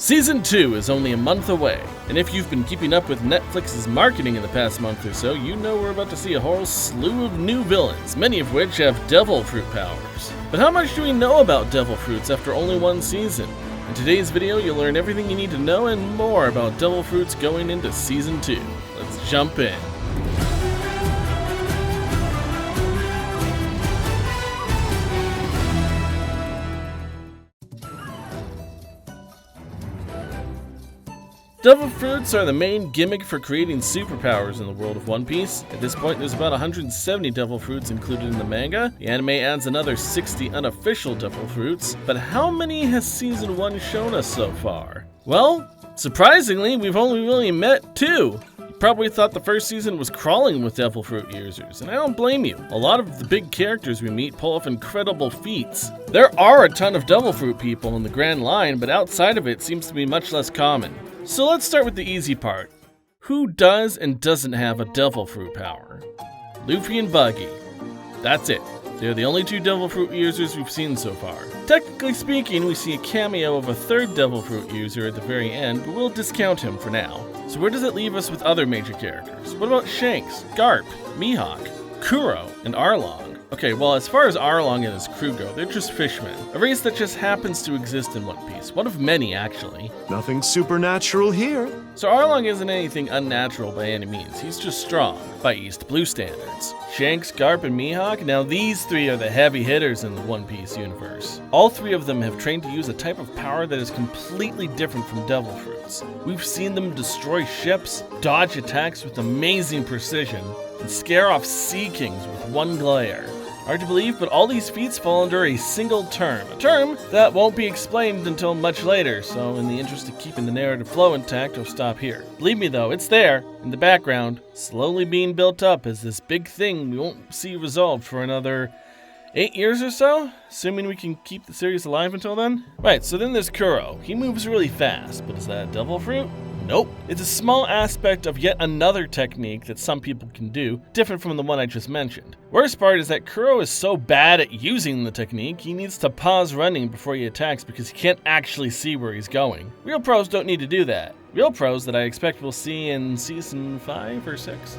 Season 2 is only a month away, and if you've been keeping up with Netflix's marketing in the past month or so, you know we're about to see a whole slew of new villains, many of which have devil fruit powers. But how much do we know about devil fruits after only one season? In today's video, you'll learn everything you need to know and more about devil fruits going into Season 2. Let's jump in. Devil fruits are the main gimmick for creating superpowers in the world of One Piece. At this point, there's about 170 devil fruits included in the manga. The anime adds another 60 unofficial devil fruits, but how many has Season 1 shown us so far? Well, surprisingly, we've only really met 2. You probably thought the first season was crawling with devil fruit users, and I don't blame you. A lot of the big characters we meet pull off incredible feats. There are a ton of devil fruit people in the Grand Line, but outside of it seems to be much less common. So let's start with the easy part. Who does and doesn't have a devil fruit power? Luffy and Buggy. That's it. They're the only 2 devil fruit users we've seen so far. Technically speaking, we see a cameo of a 3rd devil fruit user at the very end, but we'll discount him for now. So where does it leave us with other major characters? What about Shanks, Garp, Mihawk, Kuro, and Arlong? Okay, well, as far as Arlong and his crew go, they're just fishmen. A race that just happens to exist in One Piece. One of many, actually. Nothing supernatural here. So Arlong isn't anything unnatural by any means. He's just strong, by East Blue standards. Shanks, Garp, and Mihawk, now these 3 are the heavy hitters in the One Piece universe. All 3 of them have trained to use a type of power that is completely different from devil fruits. We've seen them destroy ships, dodge attacks with amazing precision, and scare off sea kings with one glare. Hard to believe, but all these feats fall under a single term. A term that won't be explained until much later, so in the interest of keeping the narrative flow intact, I'll stop here. Believe me though, it's there, in the background, slowly being built up as this big thing we won't see resolved for another 8 years or so, assuming we can keep the series alive until then. Right, so then there's Kuro. He moves really fast, but is that a devil fruit? Nope. It's a small aspect of yet another technique that some people can do, different from the one I just mentioned. Worst part is that Kuro is so bad at using the technique, he needs to pause running before he attacks because he can't actually see where he's going. Real pros don't need to do that. Real pros that I expect we'll see in Season 5 or 6.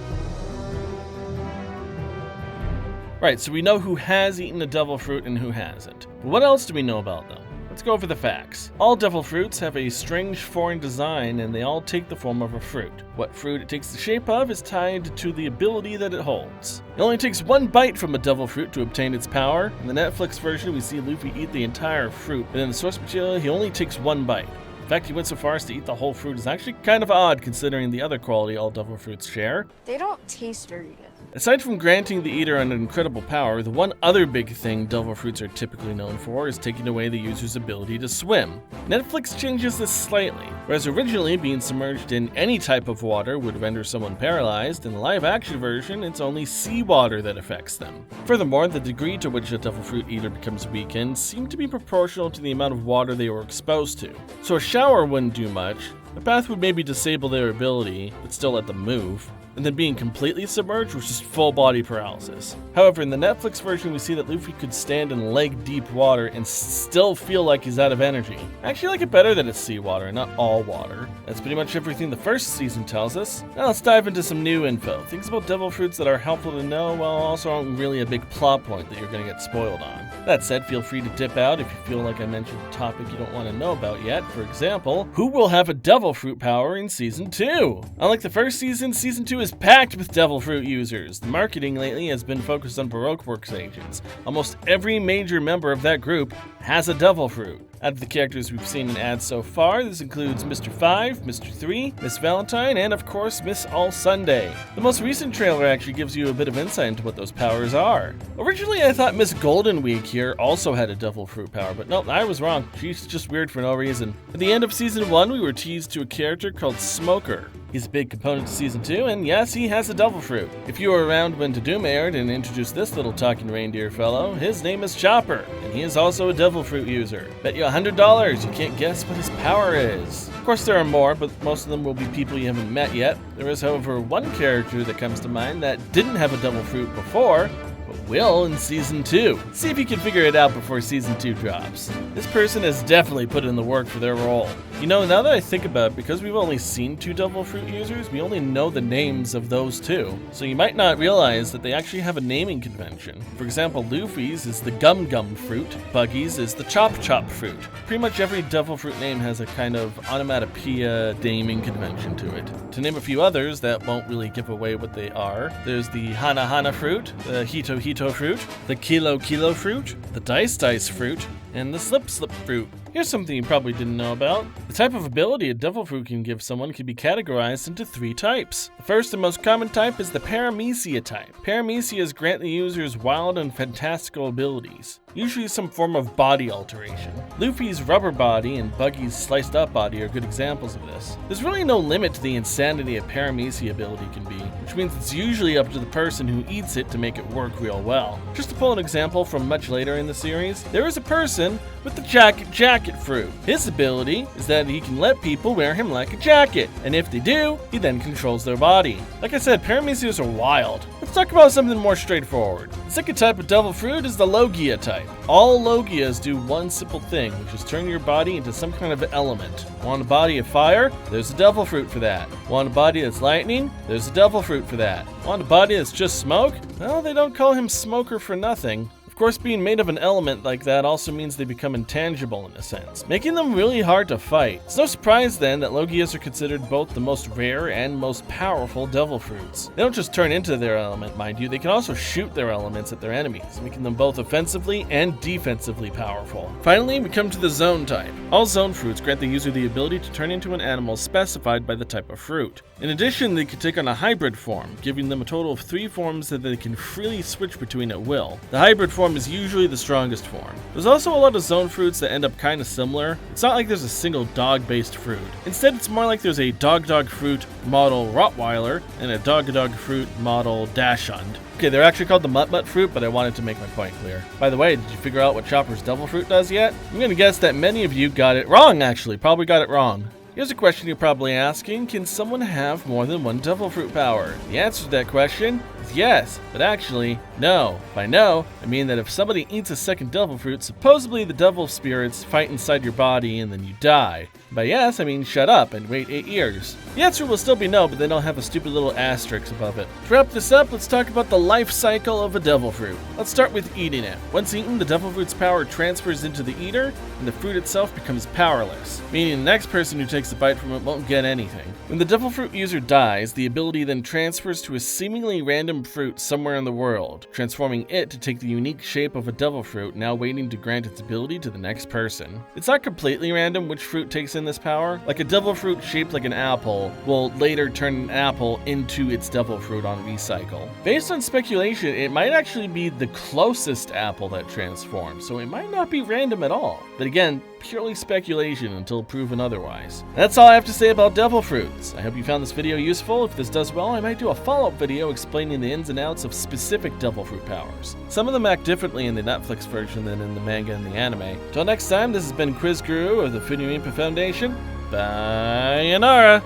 Right, so we know who has eaten a devil fruit and who hasn't. But what else do we know about them? Let's go over the facts. All devil fruits have a strange foreign design and they all take the form of a fruit. What fruit it takes the shape of is tied to the ability that it holds. It only takes 1 bite from a devil fruit to obtain its power. In the Netflix version, we see Luffy eat the entire fruit, but in the source material, he only takes 1 bite. In fact, he went so far as to eat the whole fruit is actually kind of odd considering the other quality all devil fruits share. They don't taste very good. Aside from granting the eater an incredible power, the one other big thing devil fruits are typically known for is taking away the user's ability to swim. Netflix changes this slightly. Whereas originally being submerged in any type of water would render someone paralyzed, in the live-action version it's only seawater that affects them. Furthermore, the degree to which a devil fruit eater becomes weakened seemed to be proportional to the amount of water they were exposed to. So a shower wouldn't do much, a bath would maybe disable their ability, but still let them move. And then being completely submerged was just full body paralysis. However, in the Netflix version, we see that Luffy could stand in leg-deep water and still feel like he's out of energy. I actually like it better that it's seawater, not all water. That's pretty much everything the first season tells us. Now let's dive into some new info. Things about devil fruits that are helpful to know, while also aren't really a big plot point that you're going to get spoiled on. That said, feel free to dip out if you feel like I mentioned a topic you don't want to know about yet. For example, who will have a devil fruit power in Season 2? Unlike the first season, Season 2 is packed with devil fruit users. The marketing lately has been focused on Baroque Works agents. Almost every major member of that group has a devil fruit. Out of the characters we've seen in ads so far, this includes Mr. 5, Mr. 3, Miss Valentine, and of course Miss All Sunday. The most recent trailer actually gives you a bit of insight into what those powers are. Originally I thought Miss Goldenweek here also had a devil fruit power, but no, I was wrong. She's just weird for no reason. At the end of Season 1, we were teased to a character called Smoker. He's a big component to Season 2, and yes, he has a devil fruit. If you were around when Tudum aired and introduced this little talking reindeer fellow, his name is Chopper, and he is also a devil fruit user. Bet you $100 you can't guess what his power is. Of course there are more, but most of them will be people you haven't met yet. There is, however, one character that comes to mind that didn't have a devil fruit before, but will in Season 2. See if you can figure it out before Season 2 drops. This person has definitely put in the work for their role. You know, now that I think about it, because we've only seen 2 devil fruit users, we only know the names of those 2. So you might not realize that they actually have a naming convention. For example, Luffy's is the Gum Gum fruit, Buggy's is the Chop Chop fruit. Pretty much every devil fruit name has a kind of onomatopoeia naming convention to it. To name a few others that won't really give away what they are, there's the Hana Hana fruit, the Hito Hito fruit, the Kilo Kilo fruit, the Dice Dice fruit, and the Slip Slip fruit. Here's something you probably didn't know about. The type of ability a devil fruit can give someone can be categorized into 3 types. The first and most common type is the Paramecia type. Paramecias grant the users wild and fantastical abilities, usually some form of body alteration. Luffy's rubber body and Buggy's sliced up body are good examples of this. There's really no limit to the insanity a Paramecia ability can be, which means it's usually up to the person who eats it to make it work real well. Just to pull an example from much later in the series, there is a person with the jacket fruit. His ability is that he can let people wear him like a jacket, and if they do, he then controls their body. Like I said, Paramecias are wild. Let's talk about something more straightforward. The second type of devil fruit is the Logia type. All Logias do one simple thing, which is turn your body into some kind of element. Want a body of fire? There's a devil fruit for that. Want a body that's lightning? There's a devil fruit for that. Want a body that's just smoke? Well, they don't call him Smoker for nothing. Of course, being made of an element like that also means they become intangible in a sense, making them really hard to fight. It's no surprise then that Logias are considered both the most rare and most powerful devil fruits. They don't just turn into their element, mind you, they can also shoot their elements at their enemies, making them both offensively and defensively powerful. Finally, we come to the zone type. All zone fruits grant the user the ability to turn into an animal specified by the type of fruit. In addition, they can take on a hybrid form, giving them a total of 3 forms that they can freely switch between at will. The hybrid form is usually the strongest form. There's also a lot of zone fruits that end up kinda similar. It's not like there's a single dog-based fruit. Instead, it's more like there's a dog-dog fruit model Rottweiler and a dog-dog fruit model Dachshund. Okay, they're actually called the Mutt-Mutt fruit, but I wanted to make my point clear. By the way, did you figure out what Chopper's devil fruit does yet? I'm gonna guess that many of you got it wrong, actually. Probably got it wrong. Here's a question you're probably asking: can someone have more than 1 devil fruit power? The answer to that question is yes, but actually, no. By no, I mean that if somebody eats a second devil fruit, supposedly the devil spirits fight inside your body and then you die. By yes, I mean shut up and wait 8 years. The answer will still be no, but then I'll have a stupid little asterisk above it. To wrap this up, let's talk about the life cycle of a devil fruit. Let's start with eating it. Once eaten, the devil fruit's power transfers into the eater, and the fruit itself becomes powerless, meaning the next person who takes a bite from it won't get anything. When the devil fruit user dies, the ability then transfers to a seemingly random fruit somewhere in the world, transforming it to take the unique shape of a devil fruit, now waiting to grant its ability to the next person. It's not completely random which fruit takes in this power. Like a devil fruit shaped like an apple will later turn an apple into its devil fruit on recycle. Based on speculation, it might actually be the closest apple that transforms, so it might not be random at all. But again, purely speculation until proven otherwise. That's all I have to say about devil fruits. I hope you found this video useful. If this does well, I might do a follow-up video explaining the ins and outs of specific devil fruit powers. Some of them act differently in the Netflix version than in the manga and the anime. Till next time, this has been Quiz Guru of the Funimimpa Foundation. Sayonara!